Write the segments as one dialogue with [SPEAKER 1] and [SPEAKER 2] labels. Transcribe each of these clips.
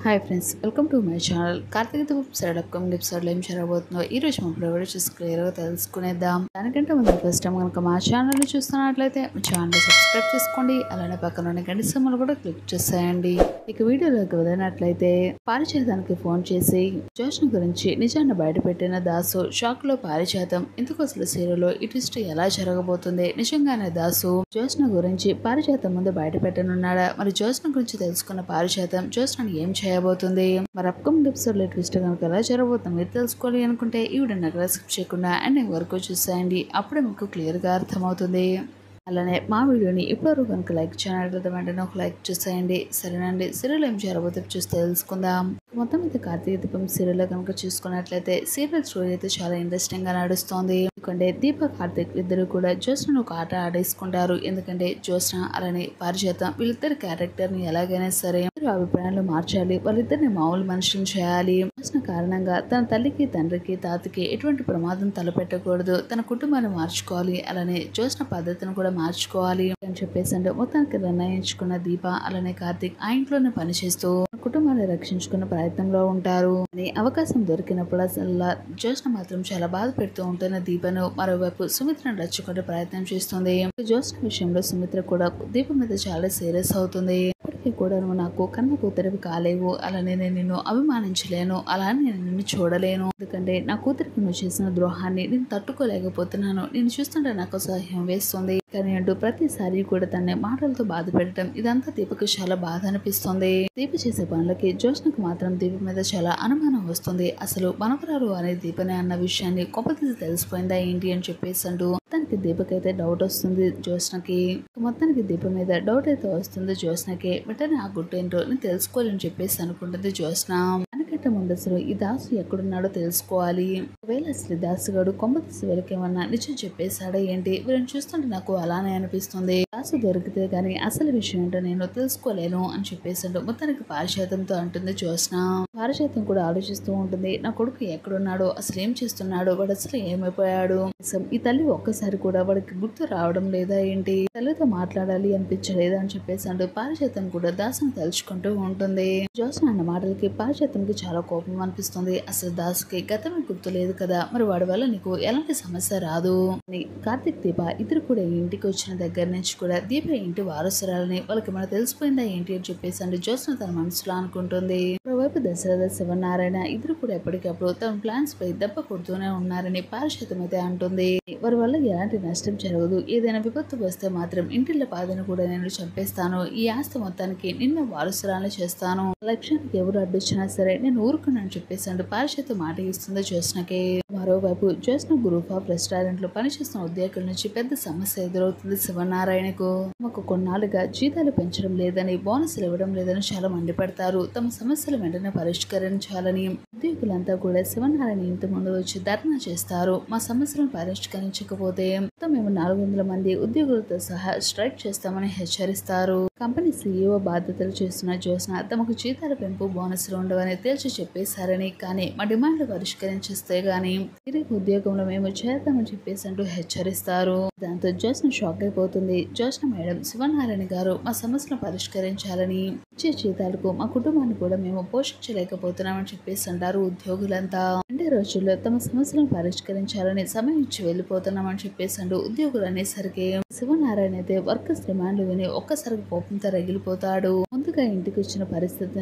[SPEAKER 1] Hi friends, welcome to my channel. Karthika Deepam side upcoming ఎపిసోడ్లో ఏం జరగబోతుందో ఈ రోజు మనం ప్రివ్యూ చూసి క్లియర్గా తెలుసుకునేద్దాం. దానికంటే ముందు ఫస్ట్ టైం కనుక మా ఛానల్ని చూస్తున్నట్లయితే మా ఛానల్ సబ్స్క్రైబ్ చేసుకోండి. అలానే పక్కన ఉన్న గంట సింబల్ కూడా క్లిక్ చేసేయండి. ఇక వీడియోలోకి వదిలినట్లయితే పారిజాతానికి ఫోన్ చేసి జోష్న గురించి నిజాన్ని బయటపెట్టిన దాసు షాక్ లో పారిజాతం ఎందుకు అసలు సీరియల్లో ఈ ట్విస్ట్ ఎలా జరగబోతుంది, నిజంగానే దాసు జోష్న గురించి పారిజాతం ముందు బయట పెట్టనున్నాడా, మరి జోష్న గురించి తెలుసుకున్న పారిజాతం జోష్నని ఏం చేయబోతుంది, మరి అప్కమింగ్ ఎపిసోడ్ లో ట్విస్ట్ కనుక ఎలా జరగబోతుంది మీరు తెలుసుకోవాలి అనుకుంటే ఈ వీడియో నాకు స్కిప్ చేయకుండా అండ్ వరకు చూసేయండి. అప్పుడే మీకు క్లియర్ గా అర్థమవుతుంది. అలానే మా వీడియోని ఇప్పటివరకు కనుక లైక్ చేయనట్లయితే వెంటనే ఒక లైక్ చూసేయండి. సరేనండి, సీరియల్ ఏం జరగబోతే చూసి తెలుసుకుందాం. మొత్తం అయితే కార్తీక దీపం సీరియల్ కనుక చూసుకున్నట్లయితే సీరియల్ స్టోరీ అయితే చాలా ఇంట్రెస్టింగ్ గా నడుస్తోంది. ఎందుకంటే దీప కార్తీక్ ఇద్దరు కూడా జ్యోత్స్నను ఒక ఆట ఆడేసుకుంటారు. ఎందుకంటే జ్యోత్స్న అలానే పారిజాతం వీళ్ళిద్దరి క్యారెక్టర్ ని ఎలాగైనా సరే అభిప్రాయాలు మార్చాలి, వాళ్ళిద్దరిని మామూలు మనుషులను చేయాలి. జ్యోత్స్న కారణంగా తన తల్లికి తండ్రికి తాతకి ఎటువంటి ప్రమాదం తలపెట్టకూడదు, తన కుటుంబాన్ని మార్చుకోవాలి, అలానే జ్యోత్స్న పద్ధతిని కూడా మార్చుకోవాలి అని చెప్పేసి అంటే మొత్తానికి నిర్ణయించుకున్న దీప అలానే కార్తీక్ ఆ ఇంట్లోనే పనిచేస్తూ కుటుంబాన్ని రక్షించుకున్న ప్రయత్నంలో ఉంటారు. అని అవకాశం దొరికినప్పుడు అసలు జ్యోత్స్న మాత్రం చాలా బాధ పెడుతూ ఉంటున్న దీపను మరోవైపు సుమిత్రను రచ్చుకునే ప్రయత్నం చేస్తుంది. జ్యోత్స్న విషయంలో సుమిత్ర కూడా దీప మీద చాలా సీరియస్ అవుతుంది. ఇప్పటికీ కూడా నువ్వు నాకు కన్న కూతురివి కాలేవు, అలానే నేను నిన్ను అభిమానించలేను, అలానే నేను నిన్ను చూడలేను. ఎందుకంటే నా కూతురికి నువ్వు చేసిన ద్రోహాన్ని నేను తట్టుకోలేకపోతున్నాను. నేను చూస్తుంటే నాకు అసహ్యం వేస్తుంది. కానీ అంటూ ప్రతిసారి కూడా తన మాటలతో బాధ పెట్టడం ఇదంతా దీపకు చాలా బాధ అనిపిస్తుంది. దీప చేసే పనులకి జ్యోత్స్నకు మాత్రం దీప మీద చాలా అనుమానం వస్తుంది. అసలు మనవరాలు అనే దీపనే అన్న విషయాన్ని కొంపతీసి తెలిసిపోయిందా ఏంటి అని చెప్పేసి అంటూ మొత్తానికి దీపకైతే డౌట్ వస్తుంది జ్యోత్స్నకి. మొత్తానికి దీప మీద డౌట్ అయితే వస్తుంది జ్యోత్స్నకి. వెంటనే ఆ గుట్టు ఏంటో నేను తెలుసుకోవాలని చెప్పేసి అనుకుంటుంది జ్యోత్స్న. దానికంటే ముందు అసలు ఈ దాసు ఎక్కడున్నాడో తెలుసుకోవాలి. ఒకవేళ అసలు దాసు గడు కొంపతీసి వీళ్ళకేమన్నా నిజం చెప్పేశాడా ఏంటి, వీళ్ళని చూస్తుంటే నాకు అలానే అనిపిస్తుంది. దాసు దొరికితే గానీ అసలు విషయం ఏంటో నేను తెలుసుకోలేను అని చెప్పేసి అంటూ మొత్తానికి పారిజాతంతో అంటుంది జ్యోత్స్న. పారిజాతం కూడా ఆలోచిస్తూ ఉంటుంది, నా కొడుకు ఎక్కడున్నాడో, అసలు ఏం చేస్తున్నాడో, వాడు అసలు ఏమైపోయాడు, ఈ తల్లి ఒక్కసారి కూడా వాడికి గుర్తు రావడం లేదా ఏంటి, తల్లితో మాట్లాడాలి అనిపించలేదా అని చెప్పేసి అంటూ పారిజాతం కూడా దాసును తలుచుకుంటూ ఉంటుంది. జ్యోత్స్న అన్న మాటలకి పారిజాతంకి చాలా కోపం అనిపిస్తుంది. అసలు దాసుకి గతమే గుర్తు లేదు కదా, మరి వాడి వల్ల నీకు ఎలాంటి సమస్య రాదు అని కార్తీక్ దీప ఇద్దరు కూడా ఇంటికి వచ్చిన దగ్గర నుంచి కూడా దీప ఇంటి వారసురాలని వాళ్ళకి మన తెలిసిపోయిందా ఏంటి అని చెప్పేసి అంటే జ్యోత్స్న తన మనసులో అనుకుంటుంది. మరోవైపు దశరథ శివనారాయణ ఇద్దరు కూడా ఎప్పటికప్పుడు తమ ప్లాన్స్ పై దెబ్బ కొడుతూనే ఉన్నారని పారిజాతం అయితే అంటుంది. వారి వల్ల ఎలాంటి నష్టం జరగదు, ఏదైనా విపత్తు వస్తే మాత్రం ఇంటిళ్ళ బాధను కూడా నేను చంపేస్తాను, ఈ ఆస్తి మొత్తానికి నిన్న వారసురాలని చేస్తాను, లక్ష్యానికి ఎవరు అడ్డొచ్చినా సరే నేను ఊరుకున్నాను చెప్పేసి అంటూ పారిజాతం మాట ఇస్తుంది జ్యోత్స్నకి. మరోవైపు జ్యోత్స్న గ్రూప్ ఆఫ్ రెస్టారెంట్ లో పనిచేస్తున్న ఉద్యోగుల నుంచి పెద్ద సమస్య ఎదురవుతుంది శివనారాయణకు. మాకు కొన్నాళ్ళుగా జీతాలు పెంచడం లేదని, బోనసులు ఇవ్వడం లేదని చాలా మండిపడతారు. తమ సమస్యలు వెంటనే పరిష్కరించాలని ఉద్యోగులంతా కూడా శివనారాయణ ఇంటి ముందు వచ్చి ధర్నా చేస్తారు. మా సమస్యలను పరిష్కరించకపోతే మొత్తం మేము 400 మంది ఉద్యోగులతో సహా స్ట్రైక్ చేస్తామని హెచ్చరిస్తారు. కంపెనీ సీఈఓ బాధ్యతలు చేస్తున్న జ్యోత్స్న తమకు జీతాల పెంపు, బోనసులు ఉండవని తేల్చి చెప్పేశారని, కానీ మా డిమాండ్లు పరిష్కరించేస్తే గానీ తిరిగి ఉద్యోగంలో మేము చేద్దామని చెప్పేసి అంటూ హెచ్చరిస్తారు. దాంతో జ్యోత్స్న షాక్ అయిపోతుంది. జ్యోత్స్న మేడం, శివనారాయణ గారు మా సమస్యను పరిష్కరించాలని, ఇచ్చే జీతాలకు మా కుటుంబాన్ని కూడా మేము పోషించలేకపోతున్నామని చెప్పేసి అంటారు ఉద్యోగులంతా. 2 రోజుల్లో తమ సమస్యలను పరిష్కరించాలని సమయం ఇచ్చి వెళ్ళిపోతున్నామని చెప్పేసి అంటూ ఉద్యోగులు అనేసరికి శివనారాయణ అయితే వర్కర్స్ డిమాండ్లు విని ఒక్కసారి కోపంతో రగిలిపోతాడు. ముందుగా ఇంటికి వచ్చిన పరిస్థితి,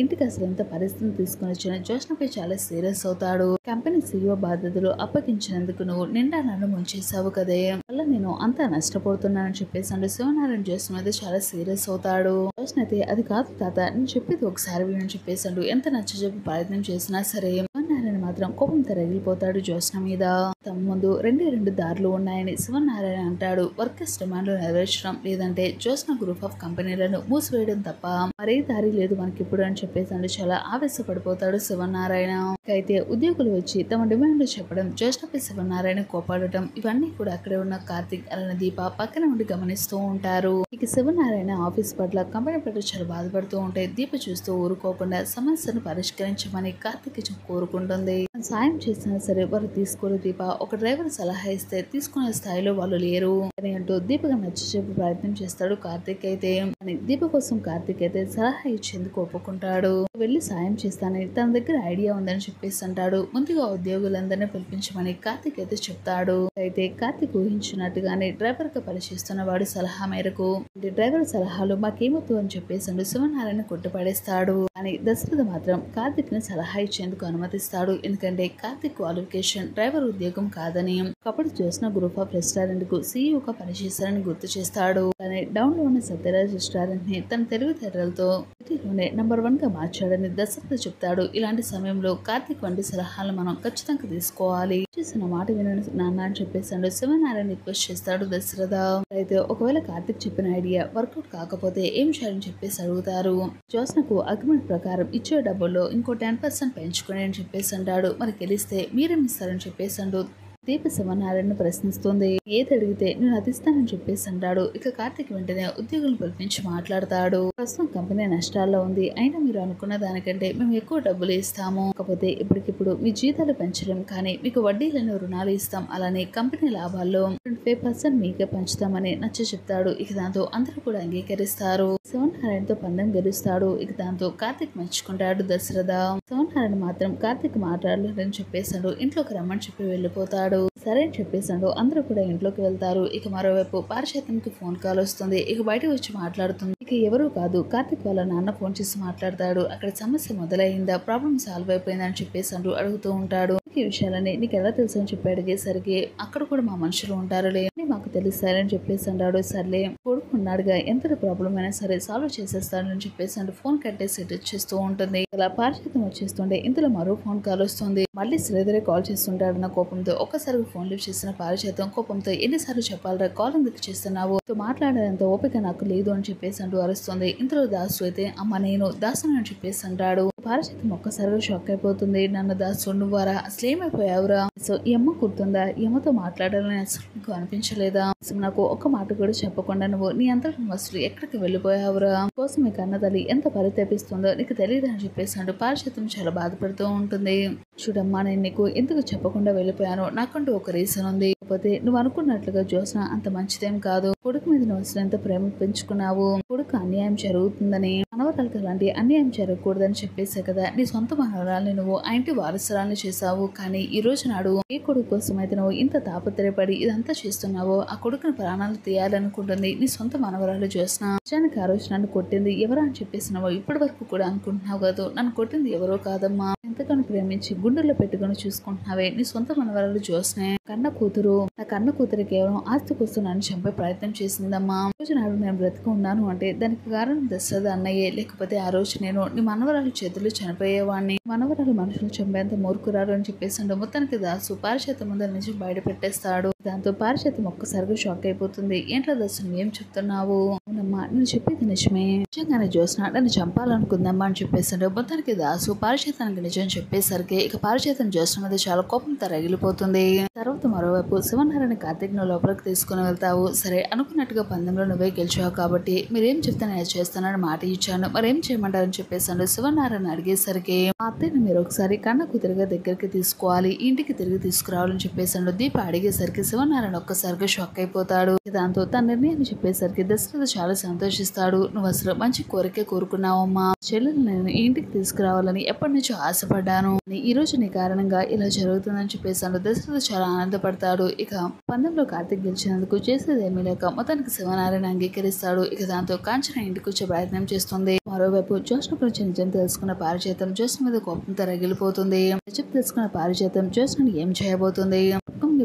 [SPEAKER 1] ఇంటికి అసలు ఎంత పరిస్థితిని తీసుకుని వచ్చిన జ్యోత్స్నపై చాలా సీరియస్ అవుతాడు. కంపెనీ సీఈఓ బాధ్యతలు అప్పగించినందుకు నువ్వు నిండా నన్ను ముంచేసావు కదే, వల్ల నేను అంతా నష్టపోతున్నానని చెప్పేసి అంటే శివనారాయణ జ్యోత్స్న మీద చాలా సీరియస్ అవుతాడు. జ్యోత్స్న అయితే అది కాదు తాత, నేను చెప్పేది ఒకసారి వినని చెప్పేసి అంటూ ఎంత నచ్చజెప్పి ప్రయత్నం చేసినా సరే శివనారాయణ మాత్రం కోపంతో రగిలిపోతాడు జ్యోత్స్న మీద. తమ ముందు 2 దారులు ఉన్నాయని శివనారాయణ అంటాడు. వర్కర్స్ డిమాండ్లు నెరవేర్చడం, లేదంటే జ్యోత్స్న గ్రూప్ ఆఫ్ కంపెనీలను మూసివేయడం తప్ప మరే దారి లేదు మనకి ఇప్పుడు అని చెప్పేసి అంటే చాలా ఆవేశపడిపోతాడు శివనారాయణ. అయితే ఉద్యోగులు వచ్చి తమ డిమాండ్లు చెప్పడం, జ్యోత్స్నపై శివనారాయణ కోపాడటం, ఇవన్నీ కూడా అక్కడే ఉన్న కార్తీక్ అలానే దీప పక్కన ఉండి గమనిస్తూ ఉంటారు. ఇక శివనారాయణ ఆఫీస్ పట్ల, కంపెనీ పట్ల చాలా బాధపడుతూ ఉంటే దీప చూస్తూ ఊరుకోకుండా సమస్యను పరిష్కరించమని కార్తీక్ కోరుకుంటుంది. సాయం చేసినా సరే వారు తీసుకోరు దీప. ఒక డ్రైవర్ సలహా ఇస్తే తీసుకునే స్థాయిలో వాళ్ళు లేరు అని అంటూ దీపకు నచ్చ చెప్పే ప్రయత్నం చేస్తాడు కార్తీక్ అయితే. కానీ దీప కోసం కార్తీక్ అయితే సలహా ఇచ్చేందుకు ఒప్పుకుంటాడు. వెళ్ళి సాయం చేస్తానని తన దగ్గర ఐడియా ఉందని చెప్పేసి అంటాడు. ముందుగా ఉద్యోగులందరినీ పిలిపించమని కార్తీక్ అయితే చెప్తాడు. అయితే కార్తీక్ ఊహించినట్టుగానే డ్రైవర్ గా పనిచేస్తున్న వాడి సలహా మేరకు డ్రైవర్ సలహాలు మాకేమొద్దు అని చెప్పేసి శివనారాయణ కొట్టుపడేస్తాడు. కానీ దశరథ మాత్రం కార్తీక్ ని సలహా ఇచ్చేందుకు అనుమతిస్తాడు. ఎందుకంటే కార్తీక్ క్వాలిఫికేషన్ డ్రైవర్ ఉద్యోగం కాదని, అప్పుడు చూసిన గ్రూప్ ఆఫ్ రెస్టారెంట్ కు సీఈఓగా పనిచేస్తారని గుర్తు చేస్తాడు. కానీ డౌన్ లో ఉన్న సత్యరాజ్ రెస్టారెంట్ ని తన తెలివితేటలతో సిటీలోనే నంబర్ 1 గా మార్చాడని దశరథ చెప్తాడు. ఇలాంటి సమయంలో కార్తీక్ వంటి సలహాలు మనం ఖచ్చితంగా తీసుకోవాలి. చేసిన మాట వినని నాన్న అని చెప్పేసాడు శివనారాయణ రిక్వెస్ట్ చేస్తాడు దశరథ. అయితే ఒకవేళ కార్తీక్ చెప్పిన ఐడియా వర్కౌట్ కాకపోతే ఏం చేయాలని చెప్పేసి అడుగుతారు. జ్యోత్స్నకు అగ్రిమెంట్ ప్రకారం ఇచ్చే డబ్బుల్లో ఇంకో 10% పెంచుకుని అని చెప్పేసి అంటాడు. మరి గెలిస్తే మీరేం ఇస్తారని చెప్పేసి అంటూ దీప శివనారాయణ ప్రశ్నిస్తుంది. ఏది అడిగితే నేను అది ఇస్తానని చెప్పేసి అంటాడు. ఇక కార్తీక్ వెంటనే ఉద్యోగులను పిలిపించి మాట్లాడతాడు. ప్రస్తుతం కంపెనీ నష్టాల్లో ఉంది, అయినా మీరు అనుకున్న దానికంటే మేము ఎక్కువ డబ్బులు ఇస్తాము. కాకపోతే ఇప్పటికిప్పుడు మీ జీతాలు పెంచలేం, కానీ మీకు వడ్డీ లేని రుణాలు ఇస్తాం. అలానే కంపెనీ లాభాల్లో 25% మీకే పంచుతామని నచ్చ చెప్తాడు. ఇక దాంతో అందరూ కూడా అంగీకరిస్తారు. శివనారాయణతో పందెం గెలుస్తాడు. ఇక దాంతో కార్తీక్ మెచ్చుకుంటాడు దశరథ. శివనారాయణ మాత్రం కార్తీక్ మాట్లాడలేదని చెప్పేశాడు. ఇంట్లోకి రమ్మని చెప్పి వెళ్ళిపోతాడు. సరే అని చెప్పేసాడు. అందరూ కూడా ఇంట్లోకి వెళ్తారు. ఇక మరోవైపు పారిజాతంకి ఫోన్ కాల్ వస్తుంది. ఇక బయటకు వచ్చి మాట్లాడుతుంది. ఇక ఎవరూ కాదు, కార్తీక్ వాళ్ళ నాన్న ఫోన్ చేసి మాట్లాడతాడు. అక్కడ సమస్య మొదలైందా, ప్రాబ్లం సాల్వ్ అయిపోయిందని చెప్పేసి అంటూ అడుగుతూ ఉంటాడు. ఈ విషయాలని నీకు ఎలా తెలుసు అని చెప్పి అడిగేసరికి అక్కడ కూడా మా మనుషులు ఉంటారులే అని మాకు తెలుస్తారని చెప్పేసి అంటాడు. సర్లే కొడుకు ఉన్నాడుగా, ఎంతటి ప్రాబ్లం అయినా సరే సాల్వ్ చేసేస్తాడని చెప్పేసి అంటూ ఫోన్ కట్టేసి వచ్చేస్తూ ఉంటుంది. ఇలా పారిజాతం వచ్చేస్తుంటే ఇంతలో మరో ఫోన్ కాల్ వస్తుంది. మళ్ళీ శ్రీధరే కాల్ చేస్తుంటాడన్న కోపంతో ఒక్కసారి ఫోన్ లిఫ్ట్ చేసిన పారిజాతం కోపంతో ఎన్నిసార్లు చెప్పాలరా, కాల్ ఎందుకు చేస్తున్నావు, మాట్లాడేంత ఓపిక నాకు లేదు అని చెప్పేసి అంటూ అరుస్తుంది. ఇంతలో దాసు అయితే అమ్మ నేను దాసుని అని చెప్పేసి అంటాడు. పారిజాతం ఒక్కసారిగా షాక్ అయిపోతుంది. నన్ను దాసు నువ్వారా, అసలు ఏమైపోయావురా, సో ఈ అమ్మ గుర్తుందా, ఈ అమ్మతో మాట్లాడాలని అసలు నీకు అనిపించలేదా, అసలు నాకు ఒక్క మాట కూడా చెప్పకుండా నువ్వు నీ అంతటి అసలు ఎక్కడికి వెళ్ళిపోయావురా, కోసం మీ కన్న తల్లి ఎంత పరితపిస్తుందో నీకు తెలియదు అని చెప్పేసి అంటూ పారిజాతం చాలా బాధపడుతూ ఉంటుంది. చూడమ్మా నేను నీకు ఎందుకు చెప్పకుండా వెళ్ళిపోయాను, నాకంటూ ఒక రీజన్ ఉంది. కాకపోతే నువ్వు అనుకున్నట్లుగా జ్యోత్స్న అంత మంచిదేం కాదు. కొడుకు మీద నువ్వు అసలు ఎంత ప్రేమ పెంచుకున్నావు, కొడుకు అన్యాయం జరుగుతుందని, మనవరాలకు అలాంటి అన్యాయం జరగకూడదని చెప్పేసే కదా నీ సొంత మనవరాల్ని నువ్వు ఆ ఇంటి వారసురాల్ని చేశావు. కానీ ఈ రోజు నాడు ఏ కొడుకు కోసం అయితే నువ్వు ఇంత తాపత్రయపడి ఇదంతా చేస్తున్నావో ఆ కొడుకుని ప్రాణాలు తీయాలనుకుంటుంది నీ సొంత మనవరాలు జ్యోత్స్న. నిజానికి ఆ రోజు నన్ను కొట్టింది ఎవరా అని చెప్పేసి నువ్వు ఇప్పటి వరకు కూడా అనుకుంటున్నావు కదా, నన్ను కొట్టింది ఎవరో కాదమ్మా, ఎంతగానో ప్రేమించి గుండెల్లో పెట్టుకుని చూసుకుంటున్నావే నీ సొంత మనవరాలు జ్యోత్స్నే. కన్న కూతురు, నా కన్న కూతురు కేవలం ఆస్తి కోసం నన్ను చంపే ప్రయత్నం చేసిందమ్మా. రోజు నాడు నేను బ్రతికి ఉన్నాను అంటే దానికి కారణం దశరథ అన్నయ్యే, లేకపోతే ఆ రోజు నేను నీ మనవరాలు చేతులు చనిపోయేవాడిని, మనవరాలు మనుషులు చంపేంత మూర్ఖురాడు అని చెప్పేసి మొత్తానికి దాసు పారిజాతం ముందర నుంచి బయట పెట్టేస్తాడు. దాంతో పారిజాతం ఒక్కసారిగా షాక్ అయిపోతుంది. ఏంట్రా దాసు నువ్వేం చెప్తున్నావు, అవునమ్మా నేను చెప్పేది నిజమే, నిజంగానే జ్యోత్స్న నన్ను చంపాలనుకుందమ్మా అని చెప్పేసాడు. మొత్తానికి దాసు పారిజాతానికి నిజం చెప్పేసరికి ఇక పారిజాతం జ్యోత్స్న మీద చాలా కోపంతో రగిలిపోతుంది. తర్వాత మరోవైపు శివనారాయణ కార్తీక్ ను లోపలికి తీసుకుని వెళ్తావు. సరే అనుకున్నట్టుగా పందెంలో నువ్వే గెలిచావు కాబట్టి మీరేం చెప్తే నేను చేస్తానని మాట ఇచ్చాను, మరేం చేయమంటారని చెప్పేసాడు. శివనారాయణ అడిగేసరికి మా అత్తయ్యని మీరు ఒకసారి కన్న కూతురుగా దగ్గరికి తీసుకోవాలి, ఇంటికి తిరిగి తీసుకురావాలని చెప్పేసాడు. దీప అడిగేసరికి శివనారాయణ ఒక్కసారిగా షాక్ అయిపోతాడు. దాంతో తన నిర్ణయాన్ని చెప్పేసరికి దశరథ చాలా సంతోషిస్తాడు. నువ్వు అసలు మంచి కోరికే కోరుకున్నావమ్మా, చెల్లెలు నేను ఇంటికి తీసుకురావాలని ఎప్పటి నుంచో ఆశపడ్డాను, ఈ రోజు నీ కారణంగా ఇలా జరుగుతుందని చెప్పేసాడు. దశరథ చాలా ఆనందపడతాడు. ఇక పందెంలో కార్తీక్ గెలిచినందుకు చేసేదేమీ లేక మొత్తానికి శివనారాయణ అంగీకరిస్తాడు. ఇక దాంతో కాంచన ఇంటికి వచ్చే ప్రయత్నం చేస్తుంది. మరోవైపు జ్యోత్స్న గురించి నిజం తెలుసుకున్న పారిజాతం జ్యోత్స్న మీద కోపంతో రగిలిపోతుంది. నిజం తెలుసుకున్న పారిజాతం జ్యోత్స్నని ఏం చేయబోతుంది,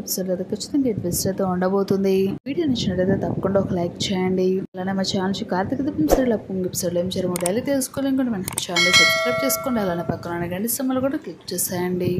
[SPEAKER 1] ఎపిసోడ్ అయితే ఖచ్చితంగా ట్విస్ట్ అయితే ఉండబోతుంది. వీడియో నచ్చినట్లయితే తప్పకుండా ఒక లైక్ చేయండి. అలానే మా ఛానల్ కార్తీక దీపం సీరియల్ ఎపిసోడ్ ఏం జరగదు డైలీ తెలుసుకోవాలనుకుంటే మన ఛానల్ సబ్స్క్రైబ్ చేసుకోండి. అలానే పక్కన గంట సింబల్ కూడా క్లిక్ చేసేయండి.